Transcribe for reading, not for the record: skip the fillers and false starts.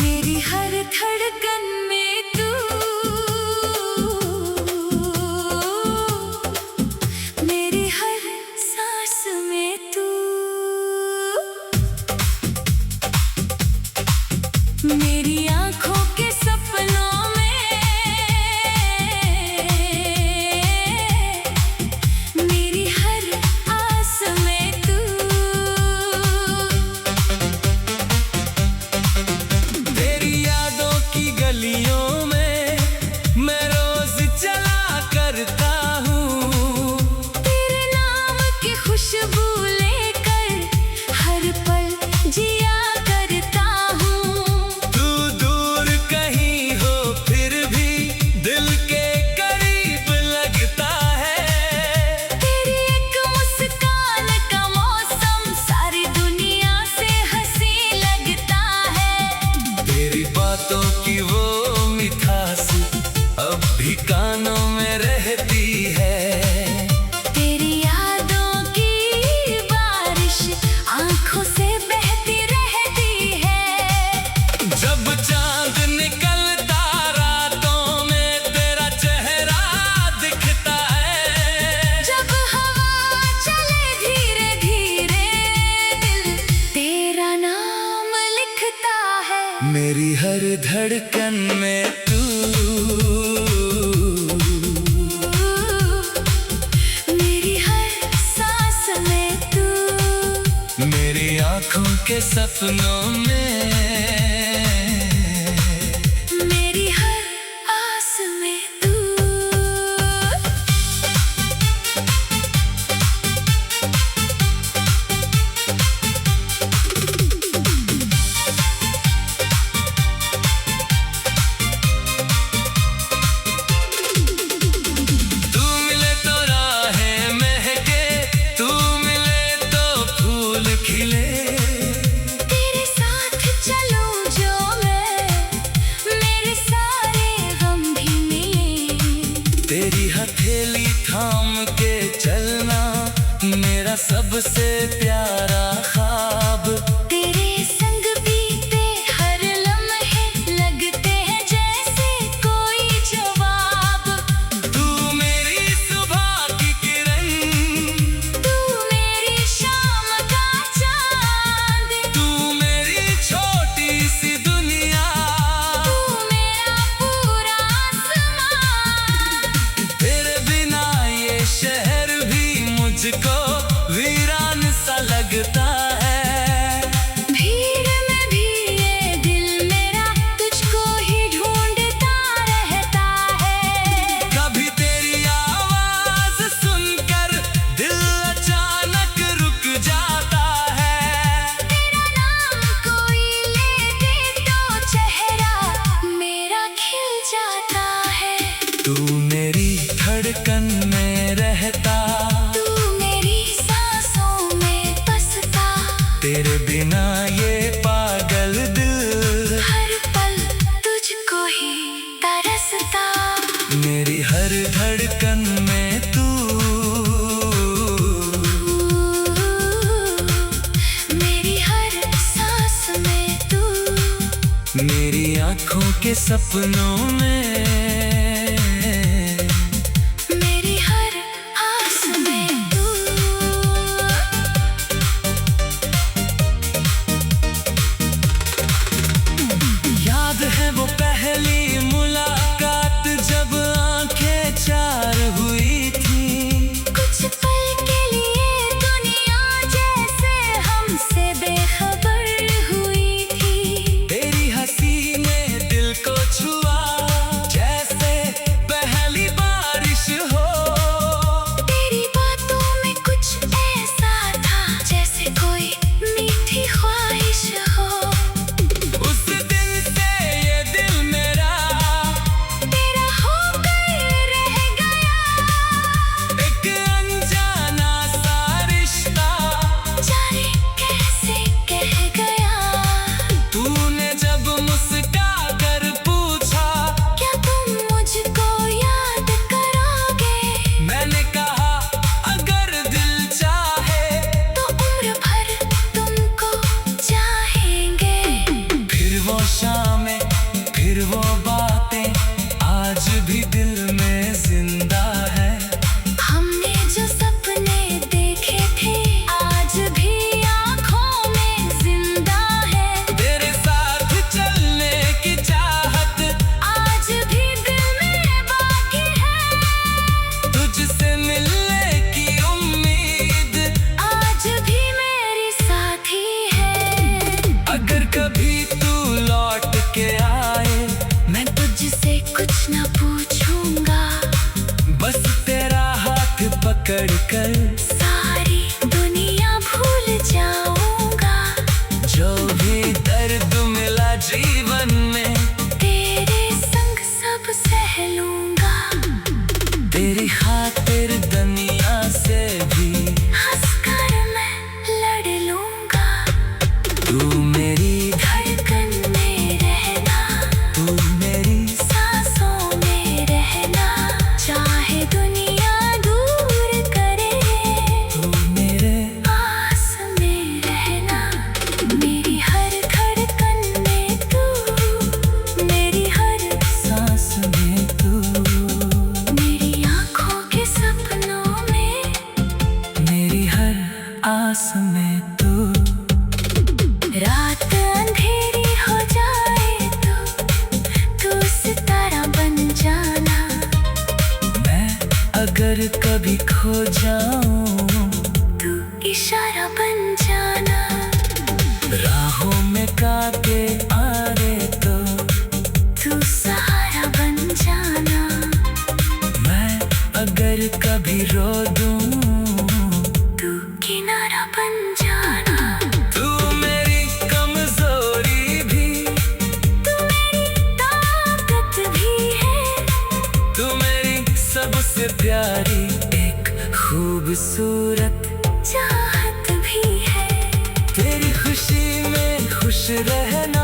मेरी हर धड़कन में तू, मेरी हर सांस में तू, मेरी आँखों के सपनों में, मेरी हर आस में तू। तेरी यादों की गलियों में मैं रोज चला करता हूँ। तेरे नाम की खुशबू लेकर हर पल जिया करता हूँ। तू दूर कहीं हो फिर भी दिल के करीब लगता है। तेरी एक मुस्कान का मौसम सारी दुनिया से हंसी लगता है। तेरी बातों की वो मिठास अब भी कानों में रहती है। तेरी यादों की बारिश आँखों से बहती रहती है। जब चांद निकलता रातों में तेरा चेहरा दिखता है। जब हवा चले धीरे धीरे दिल तेरा नाम लिखता है। मेरी हर धड़कन में तू, मेरी हर सांस में तू, मेरी आँखों के सपनों में, मेरी हर आस में तू। तू मिले तो राहें महके, तू मिले तो फूल खिले। तेरे साथ चलूं जो मैं, मेरे सारे गम भी मिले। तेरी हथेली थाम के चलना मेरा सबसे प्यारा ख्वाब। तेरे संग बीते हर लम्हे लगते हैं जैसे कोई जवाब। तू मेरी सुबह की किरण, तू मेरी शाम का चांद, तू मेरी छोटी सी दुनिया। तू मेरा पूरा आसमान। तेरे बिना ये शहर भी मुझको वीरान सा लगता है। भीड़ में भी ये दिल मेरा तुझको ही ढूंढता रहता है। कभी तेरी आवाज सुनकर दिल अचानक रुक जाता है। तेरा नाम कोई ले दे तो चेहरा मेरा खिल जाता है। तू मेरी धड़कन में रहता, तू मेरी सांसों में बसता, तेरे बिना ये पागल दिल हर पल तुझको ही तरसता। मेरी हर धड़कन में तू, मेरी हर सांस में तू, मेरी आँखों के सपनों में, मेरी हर आस में तू। याद है वो पहली मुलाकात जब आंखें चार हुई थी। कुछ पल के लिए दुनिया जैसे हमसे बेखबर हुई थी। तेरी हंसी ने दिल को छुआ जैसे पहली बारिश हो। तेरी बातों में कुछ ऐसा था जैसे कोई मीठी ख्वाहिश हो। उस दिन से ये दिल मेरा दर्द मिला जीवन में, तेरे संग सब सह लूंगा, तेरी खातिर दुनिया से भी हंसकर मैं लड़ लूंगा। तू मेरी धड़कन में रहना, तू मेरी सांसों में रहना, चाहे दुनिया दूर करे, तू मेरे पास में रहना। मेरी हर धड़कन में तू, मेरी हर सांस में तू, मेरी आँखों के सपनों में, मेरी हर आस में तू। रात अंधेरी हो जाए तू सितारा बन जाना। मैं अगर कभी खो जाऊं, तू इशारा बन जाना। राहों में कांटे आए तो तू सहारा बन जाना। मैं अगर कभी रो दूं, तू किनारा बन जाना। तू मेरी कमजोरी भी, तू मेरी ताकत भी है, तू मेरी सबसे प्यारी एक खूबसूरत चाहत भी है। तेरी खुशी में खुश रहना।